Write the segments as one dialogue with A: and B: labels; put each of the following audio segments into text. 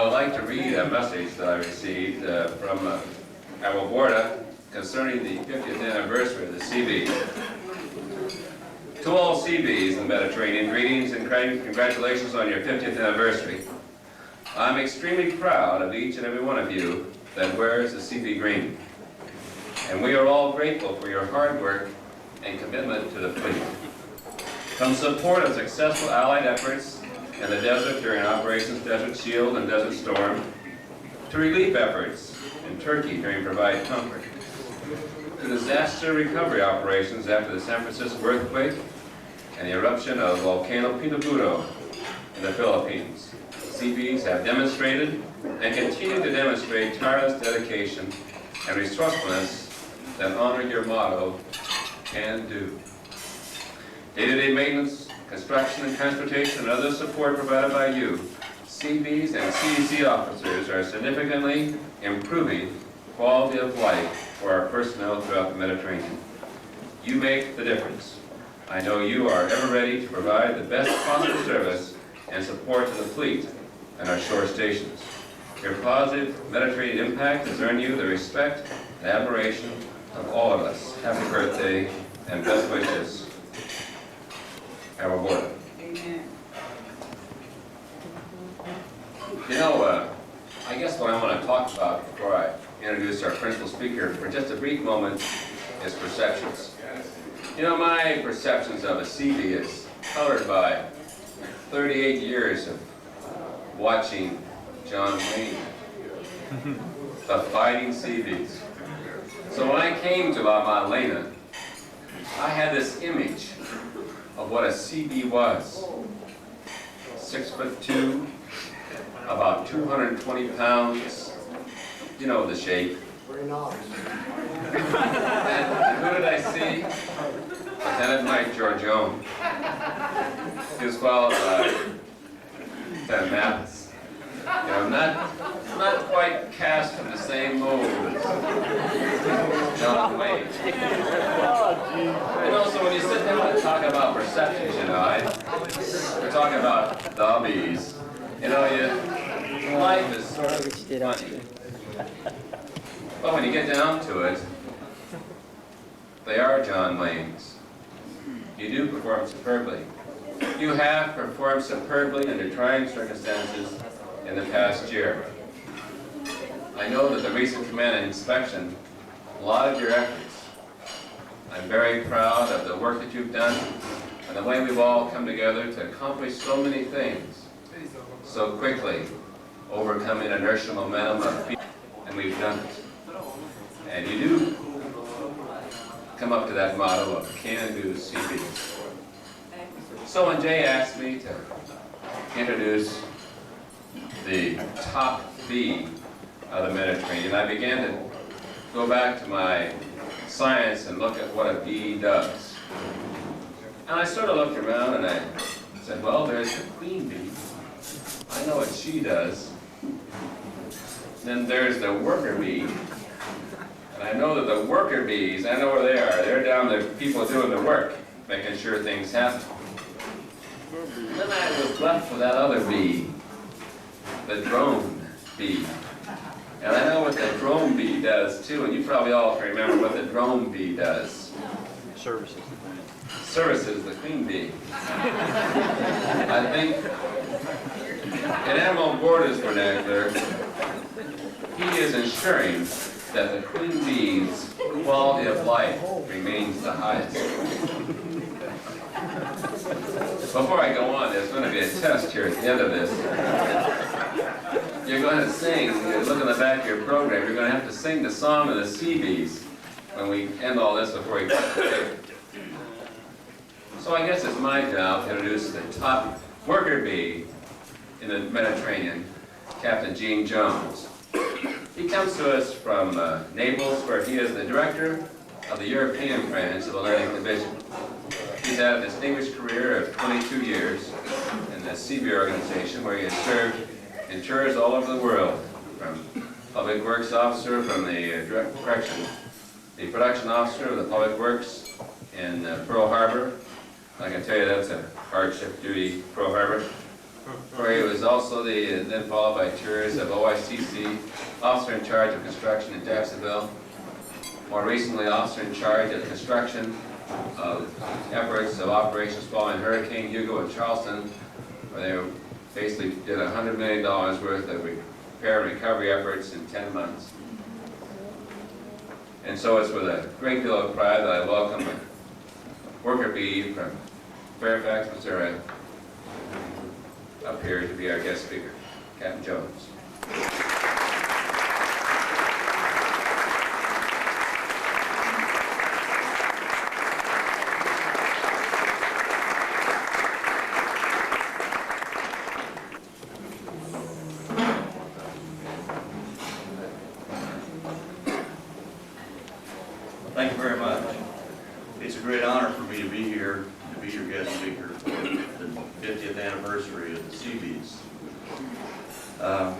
A: I would like to read a message that I received from our board concerning the 50th anniversary of the Seabee. To all Seabees in the Mediterranean, greetings and congratulations on your 50th anniversary. I'm extremely proud of each and every one of you that wears the Seabee green. And we are all grateful for your hard work and commitment to the fleet. From support of successful Allied efforts in the desert during Operations Desert Shield and Desert Storm, to relief efforts in Turkey during Provide Comfort, to disaster recovery operations after the San Francisco earthquake and the eruption of volcano Pinatubo in the Philippines. Seabees have demonstrated and continue to demonstrate tireless dedication and resourcefulness that honor your motto, "Can do." Day-to-day maintenance, construction and transportation, and other support provided by you, Seabees and CEC officers are significantly improving quality of life for our personnel throughout the Mediterranean. You make the difference. I know you are ever ready to provide the best possible service and support to the fleet and our shore stations. Your positive Mediterranean impact has earned you the respect and admiration of all of us. Happy birthday and best wishes. Our board.
B: Amen.
A: You know, I guess what I want to talk about before I introduce our principal speaker for just a brief moment is perceptions. You know, my perceptions of a Seabee is colored by 38 years of watching John Wayne, the fighting Seabees. So when I came to Maddalena, I had this image of what a Seabee was. 6'2", about 220 pounds. You know the shape.
C: Very nice.
A: And who did I see? Lieutenant Mike Giorgione. He was followed by Lieutenant Mathis. You know, not quite cast from the same mold as John Wayne. You know, so when you sit down and talk about perceptions, you know, we're talking about the bees. You know, life is sort of funny. But when you get down to it, they are John Waynes. You do perform superbly. You have performed superbly under trying circumstances in the past year. I know that the recent command inspection lauded your efforts. I'm very proud of the work that you've done and the way we've all come together to accomplish so many things so quickly, overcoming inertial momentum of people, and we've done it. And you do come up to that motto of "Can do Seabees." So when Jay asked me to introduce the top bee of the Mediterranean, I began to go back to my science and look at what a bee does. And I sort of looked around and I said, well, there's the queen bee. I know what she does. Then there's the worker bee. And I know that the worker bees, I know where they are. They're down there, people doing the work, making sure things happen. And then I was left with that other bee, the drone bee. And I know what the drone bee does too, and you probably all can remember what the drone bee does. Services the queen bee. I think in Admiral Borda's vernacular, he is ensuring that the queen bee's quality of life remains the highest. Before I go on, there's going to be a test here at the end of this. You're going to sing, look in the back of your program, you're going to have to sing the song of the Seabees when we end all this before we cut the tape. So I guess it's my job to introduce the top worker bee in the Mediterranean, Captain Gene Jones. He comes to us from Naples, where he is the director of the European branch of the Atlantic Division. He's had a distinguished career of 22 years in the Seabee organization, where he has served in tours all over the world, from public works officer from the the production officer of the public works in Pearl Harbor. I can tell you that's a hardship duty, Pearl Harbor. where he was also then followed by tours of OICC, officer in charge of construction in Jacksonville. More recently, officer in charge of construction of efforts of operations following Hurricane Hugo in Charleston, where they basically did $100 million worth of repair and recovery efforts in 10 months. And so it's with a great deal of pride that I welcome Worker bee from Fairfax, Missouri, up here to be our guest speaker, Captain Jones.
B: Thank you very much. It's a great honor for me to be here, to be your guest speaker for the 50th anniversary of the Seabees. I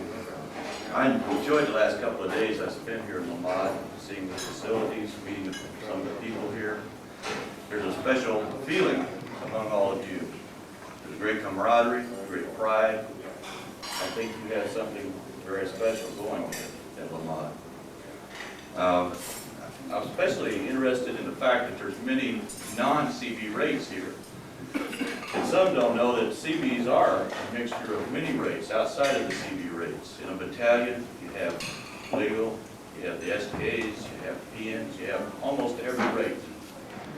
B: enjoyed the last couple of days I spent here in Lamont, seeing the facilities, meeting some of the people here. There's a special feeling among all of you. There's great camaraderie, great pride. I think you have something very special going at Lamont. I'm especially interested in the fact that there's many non-Seabee rates here. And some don't know that Seabees are a mixture of many rates outside of the Seabee rates. In a battalion, you have legal, you have the SKs, you have PNs, you have almost every rate.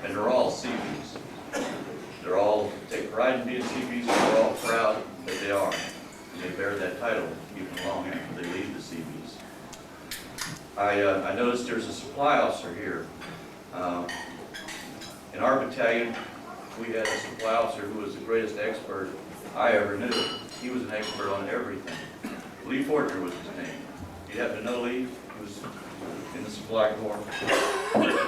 B: And they're all Seabees. They're all take pride in being Seabees, and they're all proud that they are. And they bear that title even long after they leave the Seabees. I noticed there's a supply officer here. In our battalion, we had a supply officer who was the greatest expert I ever knew. He was an expert on everything. Lee Fortner was his name. You happen to know Lee? He was in the supply corps.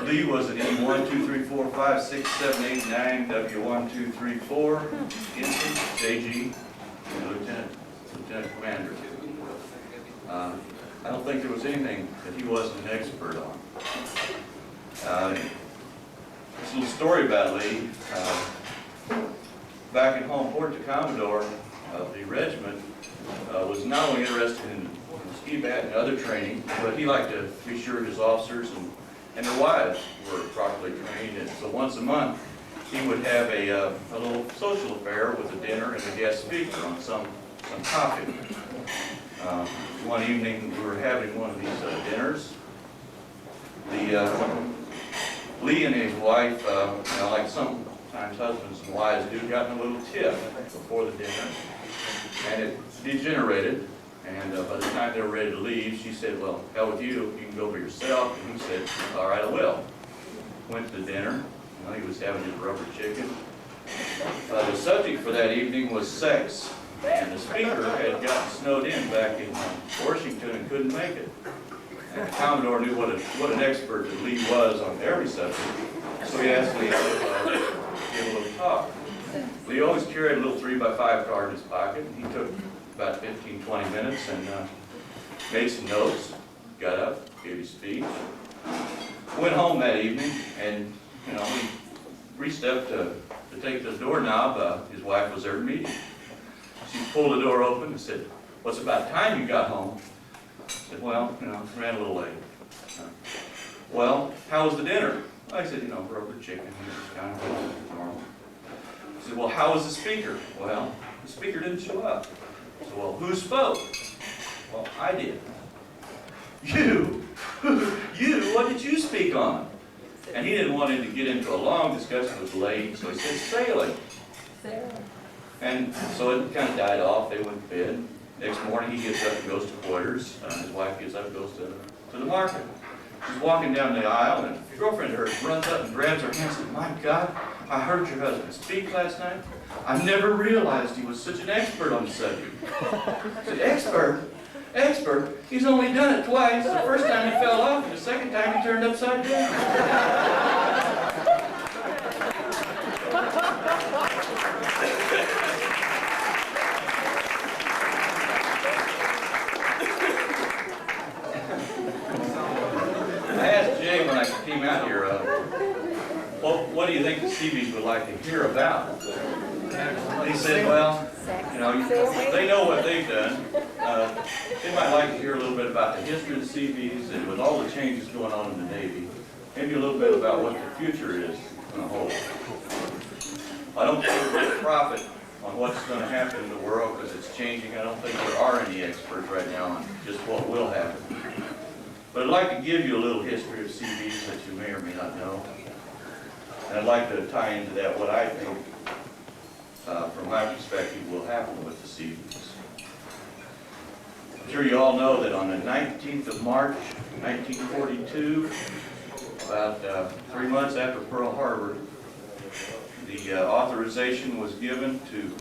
B: Lee was an E1, 2, 3, 4, 5, 6, 7, 8, 9, W1, 2, 3, 4, Ensign, JG, and Lieutenant Commander. I don't think there was anything that he wasn't an expert on. This little story about Lee. Back in home port, the Commodore of the regiment was not only interested in ski bat and other training, but he liked to be sure his officers and their wives were properly trained. And so once a month, he would have a little social affair with a dinner and a guest speaker on some topic. One evening, we were having one of these dinners. Lee and his wife, like sometimes husbands and wives do, got in a little tiff before the dinner, and it degenerated. And by the time they were ready to leave, she said, "Well, hell with you. You can go by yourself." And he said, "All right, I will." Went to the dinner. He was having his rubber chicken. The subject for that evening was sex. And the speaker had gotten snowed in back in Washington and couldn't make it. And the Commodore knew what an expert that Lee was on every subject. So he asked Lee to give a little talk. Lee always carried a little 3x5 card in his pocket. He took about 15, 20 minutes and made some notes, got up, gave his speech. Went home that evening and, he reached up to take the doorknob. His wife was there to meet him. She pulled the door open and said, "Well, it's about time you got home." I said, "Well, ran a little late." "Well, how was the dinner?" I said, "Rubber chicken, kind of normal." She said, "Well, how was the speaker?" "Well, the speaker didn't show up." I said, "Well, who spoke?" "Well, I did." "You? You? What did you speak on?" And he didn't want him to get into a long discussion. It was late, so he said, "Sailing." And so it kind of died off. They went to bed. Next morning, he gets up and goes to quarters. His wife gets up and goes to the market. She's walking down the aisle, and his girlfriend of hers runs up and grabs her hand and says, "My God, I heard your husband speak last night. I never realized he was such an expert on the subject." I said, "Expert? Expert? He's only done it twice. The first time he fell off, and the second time he turned upside down." When I came out here, what do you think the Seabees would like to hear about? He said, "Well, You know, they know what they've done. They might like to hear a little bit about the history of the Seabees and with all the changes going on in the Navy, maybe a little bit about what the future is going to hold. I don't think we're going to profit on what's going to happen in the world because it's changing. I don't think there are any experts right now on just what will happen. But I'd like to give you a little history of Seabees that you may or may not know. And I'd like to tie into that what I think, from my perspective, will happen with the Seabees. I'm sure you all know that on the 19th of March, 1942, about 3 months after Pearl Harbor, the authorization was given to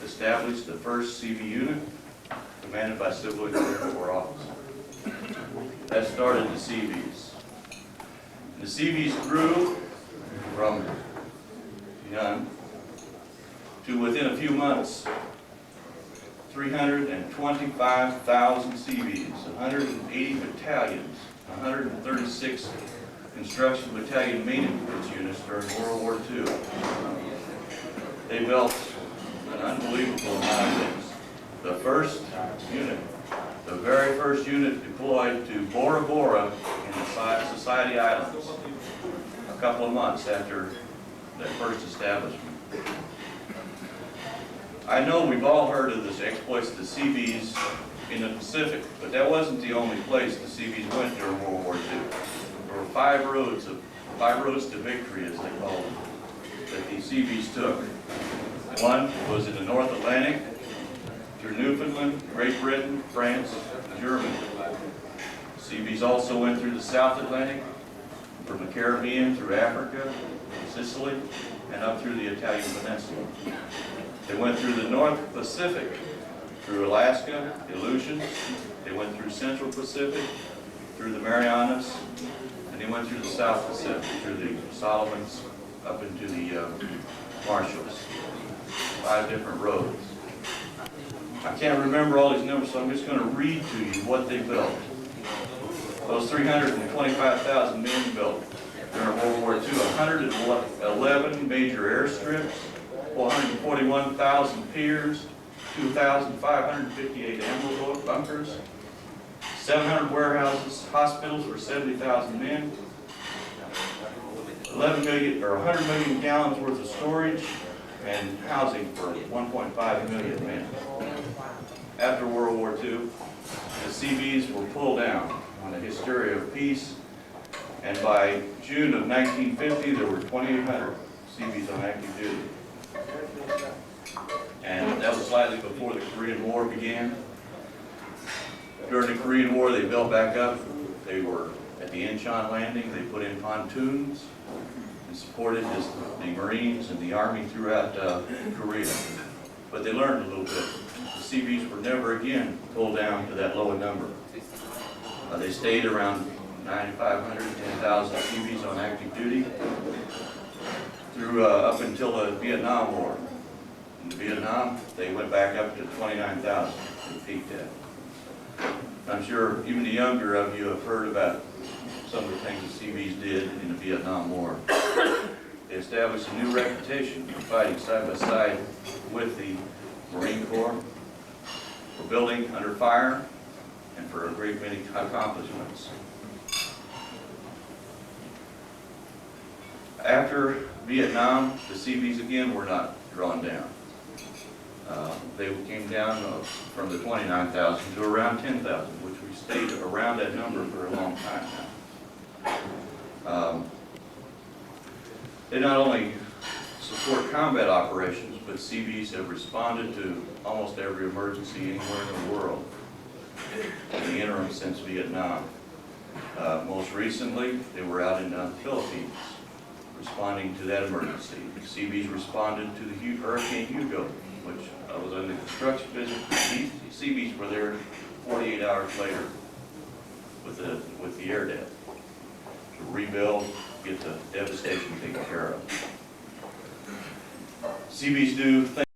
B: establish the first Seabee unit, commanded by Civil Engineer Corps officer. That started the Seabees. The Seabees grew from young to within a few months, 325,000 Seabees, 180 battalions, 136 construction battalion maintenance units during World War II. They built an unbelievable amount of things. The first unit, the very first unit deployed to Bora Bora in the Society Islands a couple of months after that first establishment. I know we've all heard of the exploits of the Seabees in the Pacific, but that wasn't the only place the Seabees went during World War II. There were five roads to victory, as they called them, that the Seabees took. One was in the North Atlantic, through Newfoundland, Great Britain, France, and Germany. Seabees also went through the South Atlantic, from the Caribbean through Africa, Sicily, and up through the Italian Peninsula. They went through the North Pacific, through Alaska, the Aleutians. They went through Central Pacific, through the Marianas, and they went through the South Pacific, through the Solomons, up into the Marshalls. 5 different roads. I can't remember all these numbers, so I'm just going to read to you what they built. Those 325,000 men built during World War II 111 major airstrips, 441,000 piers, 2,558 ammo bunkers, 700 warehouses, hospitals for 70,000 men, 11 million or 100 million gallons worth of storage, and housing for 1.5 million men. After World War II, the Seabees were pulled down on the hysteria of peace, and by June of 1950, there were 2,800 Seabees on active duty. And that was slightly before the Korean War began. During the Korean War, they built back up. They were at the Incheon landing. They put in pontoons and supported the Marines and the Army throughout Korea. But they learned a little bit. The Seabees were never again pulled down to that low number. They stayed around 9,500, 10,000 Seabees on active duty through up until the Vietnam War. In Vietnam, they went back up to 29,000 and peaked at. I'm sure even the younger of you have heard about some of the things the Seabees did in the Vietnam War. They established a new reputation for fighting side by side with the Marine Corps, for building under fire, and for a great many accomplishments. After Vietnam, the Seabees again were not drawn down. They came down from the 29,000 to around 10,000, which we stayed around that number for a long time now. They not only support combat operations, but Seabees have responded to almost every emergency anywhere in the world in the interim since Vietnam. Most recently, they were out in the Philippines responding to that emergency. The Seabees responded to the Hurricane Hugo, which was in the construction business. The Seabees were there 48 hours later with the air death to rebuild, get the devastation taken care of. Seabees do things